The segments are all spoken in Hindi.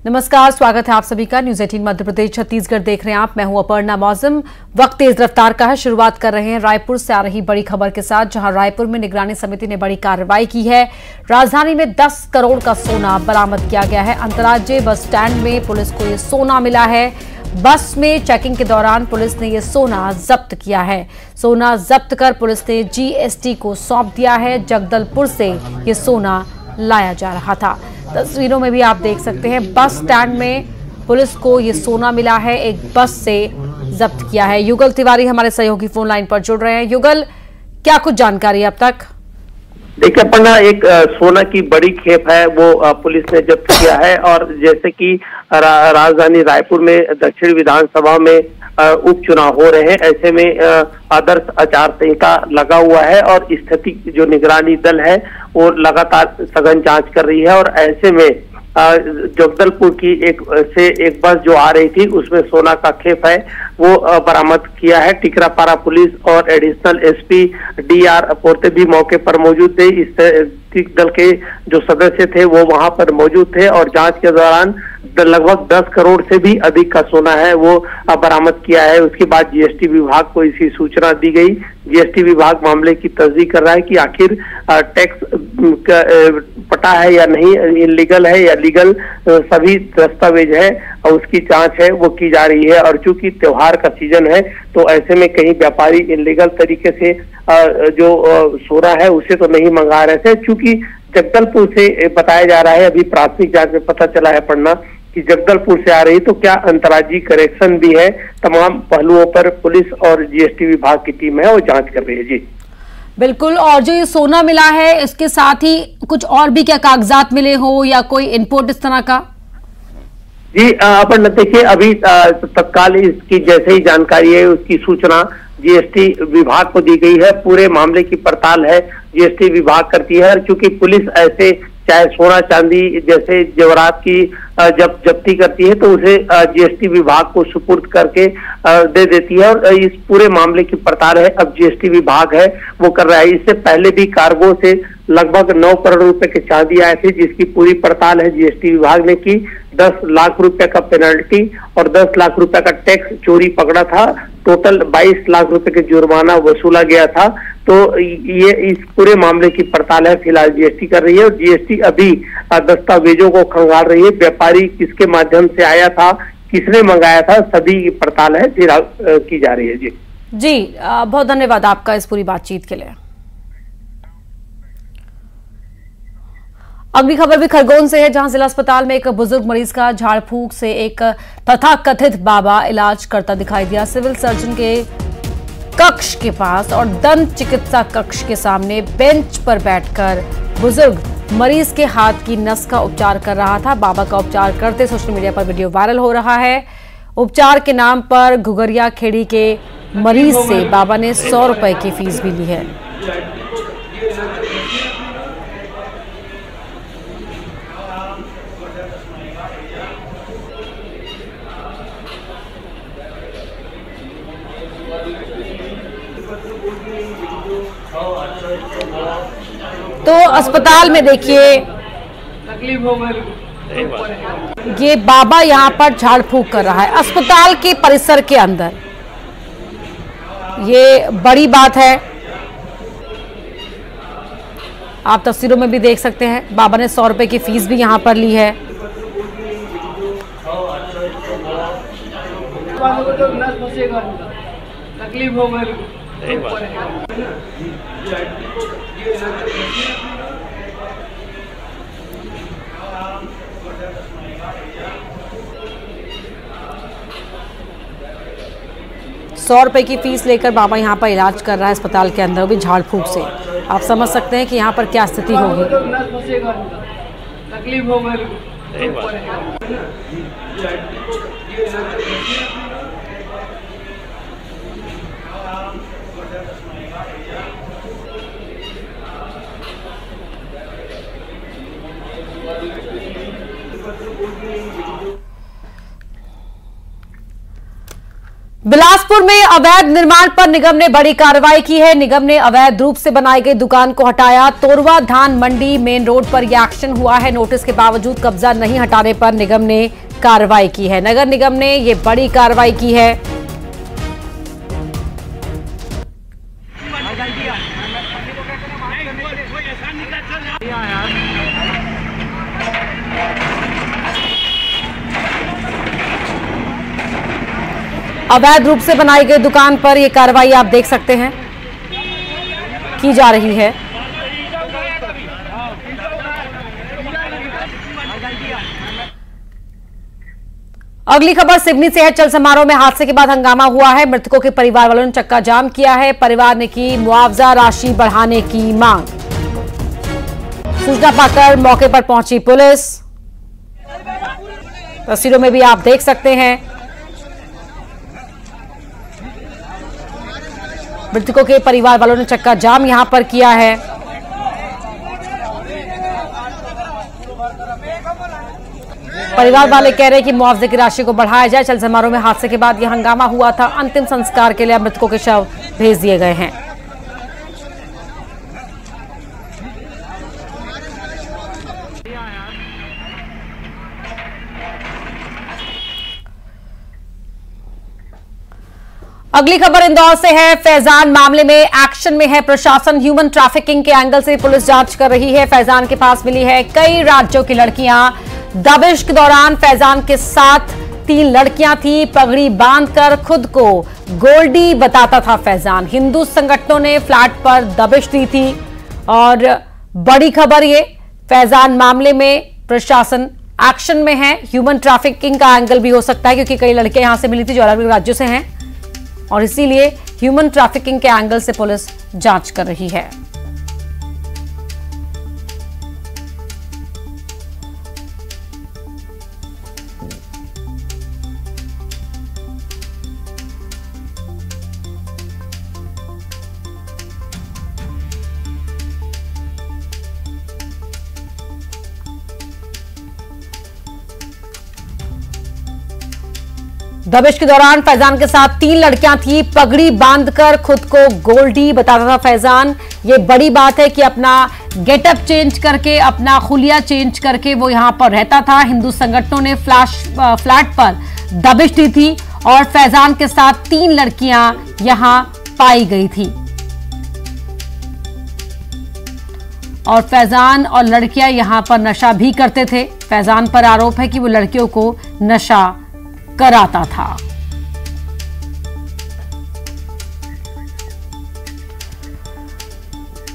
नमस्कार, स्वागत है आप सभी का। न्यूज 18 मध्य प्रदेश छत्तीसगढ़ देख रहे हैं आप। मैं हूं अपर्णा मौसम। वक्त तेज रफ्तार का है। शुरुआत कर रहे हैं रायपुर से आ रही बड़ी खबर के साथ, जहां रायपुर में निगरानी समिति ने बड़ी कार्रवाई की है। राजधानी में 10 करोड़ का सोना बरामद किया गया है। अंतर्राज्यीय बस स्टैंड में पुलिस को ये सोना मिला है। बस में चेकिंग के दौरान पुलिस ने ये सोना जब्त किया है। सोना जब्त कर पुलिस ने जीएसटी को सौंप दिया है। जगदलपुर से ये सोना लाया जा रहा था। तस्वीरों में भी आप देख सकते हैं, बस स्टैंड में पुलिस को ये सोना मिला है, एक बस से जब्त किया है। युगल तिवारी हमारे सहयोगी फोन लाइन पर जुड़ रहे हैं। युगल, क्या कुछ जानकारी अब तक? देखिए अपना एक सोना की बड़ी खेप है वो पुलिस ने जब्त किया है। और जैसे कि राजधानी रायपुर में दक्षिण विधानसभा में उपचुनाव हो रहे हैं, ऐसे में आदर्श आचार संहिता लगा हुआ है और स्थिति जो निगरानी दल है वो लगातार सघन जांच कर रही है। और ऐसे में जगदलपुर की एक बस जो आ रही थी उसमें सोना का खेप है वो बरामद किया है। टिकरापारा पुलिस और एडिशनल एसपी डीआर पोर्ते भी मौके पर मौजूद थे। इस दल के जो सदस्य थे वो वहां पर मौजूद थे और जांच के दौरान लगभग 10 करोड़ से भी अधिक का सोना है वो बरामद किया है। उसके बाद जीएसटी विभाग को इसी सूचना दी गई। जीएसटी विभाग मामले की तस्दीक कर रहा है कि आखिर टैक्स पटा है या नहीं, इलीगल है या लीगल, सभी दस्तावेज है और उसकी जांच है वो की जा रही है। और चूंकि त्योहार का सीजन है तो ऐसे में कहीं व्यापारी इलीगल तरीके से जो सोना है उसे तो नहीं मंगा रहे थे। चूंकि जगदलपुर से बताया जा रहा है, अभी प्राथमिक जांच में पता चला है पढ़ना कि जगदलपुर से आ रही, तो क्या अंतर्राज्यीय करेक्शन भी है। तमाम पहलुओं पर पुलिस और जीएसटी विभाग की टीम है वो जांच कर रही है। जी बिल्कुल। और जो ये सोना मिला है इसके साथ ही कुछ और भी क्या कागजात मिले हो या कोई इनपुट इस तरह का? जी अपन देखिए, अभी तत्काल इसकी जैसे ही जानकारी है उसकी सूचना जीएसटी विभाग को दी गई है। पूरे मामले की पड़ताल है जीएसटी विभाग करती है। और चूंकि पुलिस ऐसे चाहे सोना चांदी जैसे जेवरात की जब जब्ती करती है तो उसे जीएसटी विभाग को सुपुर्द करके दे देती है। और इस पूरे मामले की पड़ताल है अब जीएसटी विभाग है वो कर रहा है। इससे पहले भी कार्गो से लगभग 9 करोड़ रुपए के चांदी आए थे, जिसकी पूरी पड़ताल है जीएसटी विभाग ने की। 10 लाख रुपए का पेनल्टी और 10 लाख रुपए का टैक्स चोरी पकड़ा था। टोटल 22 लाख रुपए के जुर्माना वसूला गया था। तो ये इस पूरे मामले की पड़ताल है फिलहाल जीएसटी कर रही है। और जीएसटी अभी दस्तावेजों को खंगाल रही है। व्यापारी किसके माध्यम से आया था, किसने मंगाया था, सभी की पड़ताल है फिलहाल की जा रही है। जी बहुत धन्यवाद आपका इस पूरी बातचीत के लिए। अगली खबर भी खरगोन से है, जहां जिला अस्पताल में एक बुजुर्ग मरीज का झाड़ फूंक से एक तथाकथित बाबा इलाज करता दिखाई दिया। सिविल सर्जन के कक्ष के पास और दंत चिकित्सा कक्ष के सामने बेंच पर बैठकर बुजुर्ग मरीज के हाथ की नस का उपचार कर रहा था। बाबा का उपचार करते सोशल मीडिया पर वीडियो वायरल हो रहा है। उपचार के नाम पर घुघरिया खेड़ी के मरीज से बाबा ने 100 रुपए की फीस भी ली है। तो अस्पताल में देखिए ये बाबा यहाँ पर झाड़ फूंक कर रहा है अस्पताल के परिसर के अंदर। ये बड़ी बात है, आप तस्वीरों में भी देख सकते हैं। बाबा ने 100 रुपए की फीस भी यहाँ पर ली है। तकलीफ हो गई। 100 रुपए की फीस लेकर बाबा यहाँ पर इलाज कर रहा है अस्पताल के अंदर, भी झाड़ फूंक से। आप समझ सकते हैं कि यहाँ पर क्या स्थिति होगी। तकलीफ हो गई। 'बिलासपुर बिलासपुर में अवैध निर्माण पर निगम ने बड़ी कार्रवाई की है। निगम ने अवैध रूप से बनाई गई दुकान को हटाया। तोरवा धान मंडी मेन रोड पर यह एक्शन हुआ है। नोटिस के बावजूद कब्जा नहीं हटाने पर निगम ने कार्रवाई की है। नगर निगम ने यह बड़ी कार्रवाई की है। अवैध रूप से बनाई गई दुकान पर यह कार्रवाई आप देख सकते हैं की जा रही है। अगली खबर सिवनी से है। चल समारोह में हादसे के बाद हंगामा हुआ है। मृतकों के परिवार वालों ने चक्का जाम किया है। परिवार ने की मुआवजा राशि बढ़ाने की मांग। सूचना पाकर मौके पर पहुंची पुलिस। तस्वीरों में भी आप देख सकते हैं मृतकों के परिवार वालों ने चक्का जाम यहां पर किया है। परिवार वाले कह रहे हैं कि मुआवजे की राशि को बढ़ाया जाए। चल समारोह में हादसे के बाद यह हंगामा हुआ था। अंतिम संस्कार के लिए मृतकों के शव भेज दिए गए हैं। अगली खबर इंदौर से है। फैजान मामले में एक्शन में है प्रशासन। ह्यूमन ट्रैफिकिंग के एंगल से पुलिस जांच कर रही है। फैजान के पास मिली है कई राज्यों की लड़कियां। दबिश के दौरान फैजान के साथ 3 लड़कियां थी। पगड़ी बांधकर खुद को गोल्डी बताता था फैजान। हिंदू संगठनों ने फ्लैट पर दबिश दी थी। और बड़ी खबर ये, फैजान मामले में प्रशासन एक्शन में है। ह्यूमन ट्रैफिकिंग का एंगल भी हो सकता है क्योंकि कई लड़कियां यहां से मिली थी जो अलग अलग राज्यों से हैं और इसीलिए ह्यूमन ट्रैफिकिंग के एंगल से पुलिस जांच कर रही है। दबिश के दौरान फैजान के साथ 3 लड़कियां थी। पगड़ी बांधकर खुद को गोल्डी बताता था फैजान। ये बड़ी बात है कि अपना गेटअप चेंज करके, अपना खुलिया चेंज करके वो यहां पर रहता था। हिंदू संगठनों ने फ्लैट पर दबिश दी थी और फैजान के साथ 3 लड़कियां यहां पाई गई थी। और फैजान और लड़कियां यहां पर नशा भी करते थे। फैजान पर आरोप है कि वो लड़कियों को नशा कराता था।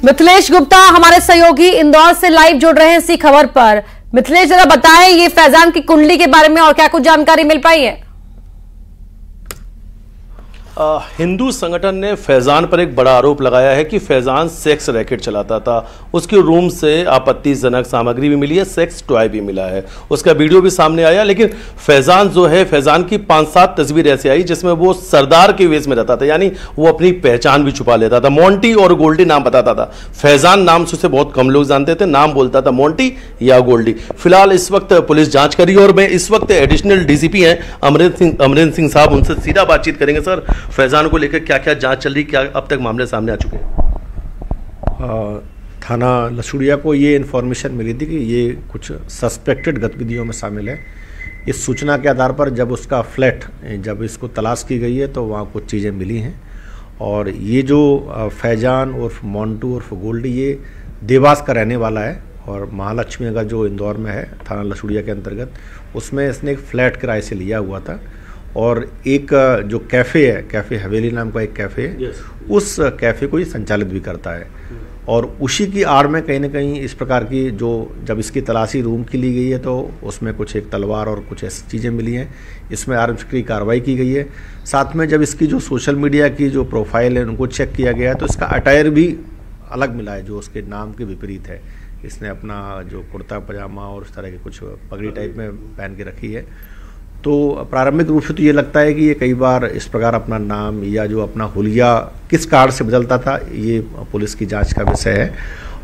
मिथिलेश गुप्ता हमारे सहयोगी इंदौर से लाइव जुड़ रहे हैं इसी खबर पर। मिथिलेश, जरा बताएं ये फैजान की कुंडली के बारे में और क्या कुछ जानकारी मिल पाई है? हिंदू संगठन ने फैजान पर एक बड़ा आरोप लगाया है कि फैजान सेक्स रैकेट चलाता था। उसके रूम से आपत्तिजनक सामग्री भी मिली है, सेक्स टॉय भी मिला है, उसका वीडियो भी सामने आया। लेकिन फैजान जो है, फैजान की 5-7 तस्वीर ऐसे आई जिसमें वो सरदार के वेश में रहता था, यानी वो अपनी पहचान भी छुपा लेता था। मोंटी और गोल्डी नाम बताता था। फैजान नाम से उसे बहुत कम लोग जानते थे, नाम बोलता था मोंटी या गोल्डी। फिलहाल इस वक्त पुलिस जांच करी और मैं इस वक्त एडिशनल डीसीपी हैं अमरेंद्र सिंह साहब, उनसे सीधा बातचीत करेंगे। सर, फैजान को लेकर क्या क्या जांच चल रही, क्या अब तक मामले सामने आ चुके हैं? थाना लसूड़िया को ये इन्फॉर्मेशन मिली थी कि ये कुछ सस्पेक्टेड गतिविधियों में शामिल है। इस सूचना के आधार पर जब उसका फ्लैट, जब इसको तलाश की गई है तो वहाँ कुछ चीज़ें मिली हैं। और ये जो फैजान उर्फ मोंटू उर्फ गोल्डी, ये देवास का रहने वाला है और महालक्ष्मी नगर जो इंदौर में है थाना लसूड़िया के अंतर्गत, उसमें इसने एक फ्लैट किराए से लिया हुआ था। और एक जो कैफ़े है, कैफ़े हवेली नाम का एक कैफ़े है, उस कैफ़े को ही संचालित भी करता है। और उसी की आड़ में कहीं ना कहीं इस प्रकार की जो, जब इसकी तलाशी रूम की ली गई है तो उसमें कुछ एक तलवार और कुछ ऐसी चीज़ें मिली हैं। इसमें आर्म्स की कार्रवाई की गई है। साथ में जब इसकी जो सोशल मीडिया की जो प्रोफाइल है उनको चेक किया गया है तो इसका अटायर भी अलग मिला है जो उसके नाम के विपरीत है। इसने अपना जो कुर्ता पजामा और उस तरह के कुछ पगड़ी टाइप में पहन के रखी है। तो प्रारंभिक रूप से तो ये लगता है कि ये कई बार इस प्रकार अपना नाम या जो अपना हुलिया किस कारण से बदलता था, ये पुलिस की जांच का विषय है।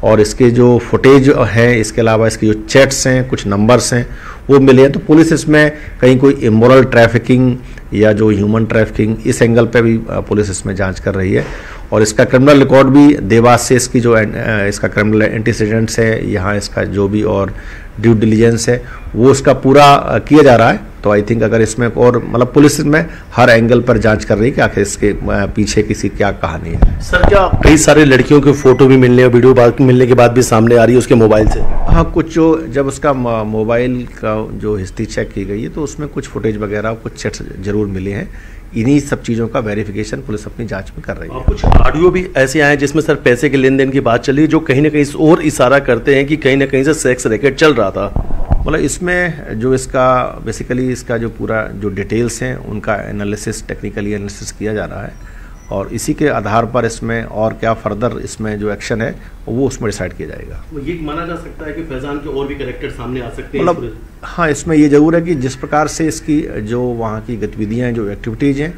और इसके जो फुटेज है, इसके अलावा इसके जो चैट्स हैं, कुछ नंबर्स हैं वो मिले हैं। तो पुलिस इसमें कहीं कोई इमोरल ट्रैफिकिंग या जो ह्यूमन ट्रैफिकिंग, इस एंगल पे भी पुलिस इसमें जांच कर रही है। और इसका क्रिमिनल रिकॉर्ड भी देवास से इसकी जो इसका क्रिमिनल एंटीसीडेंट्स है, यहाँ इसका जो भी और ड्यू डिलीजेंस है वो उसका पूरा किया जा रहा है। तो आई थिंक अगर इसमें और मतलब पुलिस में हर एंगल पर जांच कर रही है कि आखिर इसके पीछे किसी क्या कहानी है। सर, क्या कई सारे लड़कियों की फोटो भी मिलने और वीडियो मिलने के बाद भी सामने आ रही है उसके मोबाइल से? हाँ, कुछ जो जब उसका मोबाइल का जो हिस्ट्री चेक की गई है तो उसमें कुछ फुटेज वगैरह, कुछ चैट्स जरूर मिले हैं। इन्हीं सब चीज़ों का वेरिफिकेशन पुलिस अपनी जांच में कर रही है। कुछ ऑडियो भी ऐसे आए हैं जिसमें सर पैसे के लेन देन की बात चली, जो कहीं ना कहीं इस और इशारा करते हैं कि कहीं ना कहीं से सेक्स रैकेट चल रहा था। मतलब इसमें जो इसका बेसिकली इसका जो पूरा जो डिटेल्स हैं उनका एनालिसिस, टेक्निकली एनालिसिस किया जा रहा है और इसी के आधार पर इसमें और क्या फर्दर इसमें जो एक्शन है वो उसमें डिसाइड किया जाएगा। ये माना जा सकता है कि फैजान के और भी कैरेक्टर सामने आ सकते हैं? मतलब हाँ, इसमें ये जरूर है कि जिस प्रकार से इसकी जो वहाँ की गतिविधियाँ हैं, जो एक्टिविटीज़ हैं,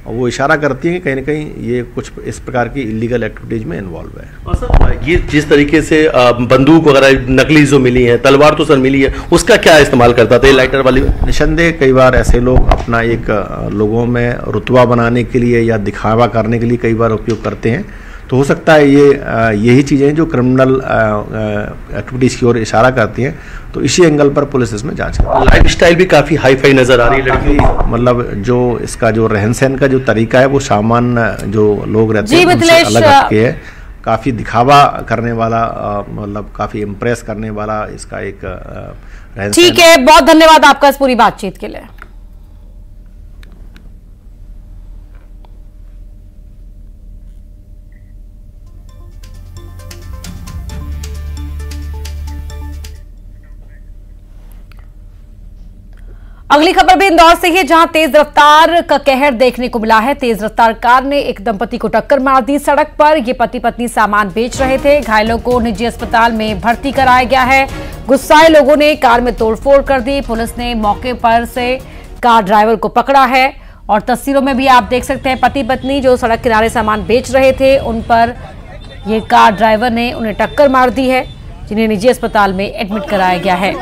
वो इशारा करती हैं कि कहीं ना कहीं ये कुछ इस प्रकार की इलीगल एक्टिविटीज में इन्वॉल्व है। और सर, ये जिस तरीके से बंदूक वगैरह नकली जो मिली है, तलवार तो सर मिली है, उसका क्या इस्तेमाल करता था ये लाइटर वाली? निसंदेह कई बार ऐसे लोग अपना एक लोगों में रुतबा बनाने के लिए या दिखावा करने के लिए कई बार उपयोग करते हैं। तो हो सकता है ये यही चीज़ें जो क्रिमिनल एक्टिविटीज़ की ओर इशारा करती हैं। तो इसी एंगल पर पुलिस इसमें जांच कर रही है। लाइफ स्टाइल भी काफ़ी हाई फाई नज़र आ रही है लड़की, मतलब जो इसका जो रहन सहन का जो तरीका है वो सामान्य जो लोग रहते हैं उनसे अलग हटके है। काफ़ी दिखावा करने वाला, मतलब काफ़ी इम्प्रेस करने वाला इसका एक रहन सहन। ठीक है, बहुत धन्यवाद आपका इस पूरी बातचीत के लिए। अगली खबर भी इंदौर से है, जहां तेज रफ्तार का कहर देखने को मिला है। तेज रफ्तार कार ने एक दंपति को टक्कर मार दी सड़क पर। ये पति पत्नी सामान बेच रहे थे। घायलों को निजी अस्पताल में भर्ती कराया गया है। गुस्साए लोगों ने कार में तोड़फोड़ कर दी। पुलिस ने मौके पर से कार ड्राइवर को पकड़ा है और तस्वीरों में भी आप देख सकते हैं पति पत्नी जो सड़क किनारे सामान बेच रहे थे, उन पर ये कार ड्राइवर ने उन्हें टक्कर मार दी है, जिन्हें निजी अस्पताल में एडमिट कराया गया है।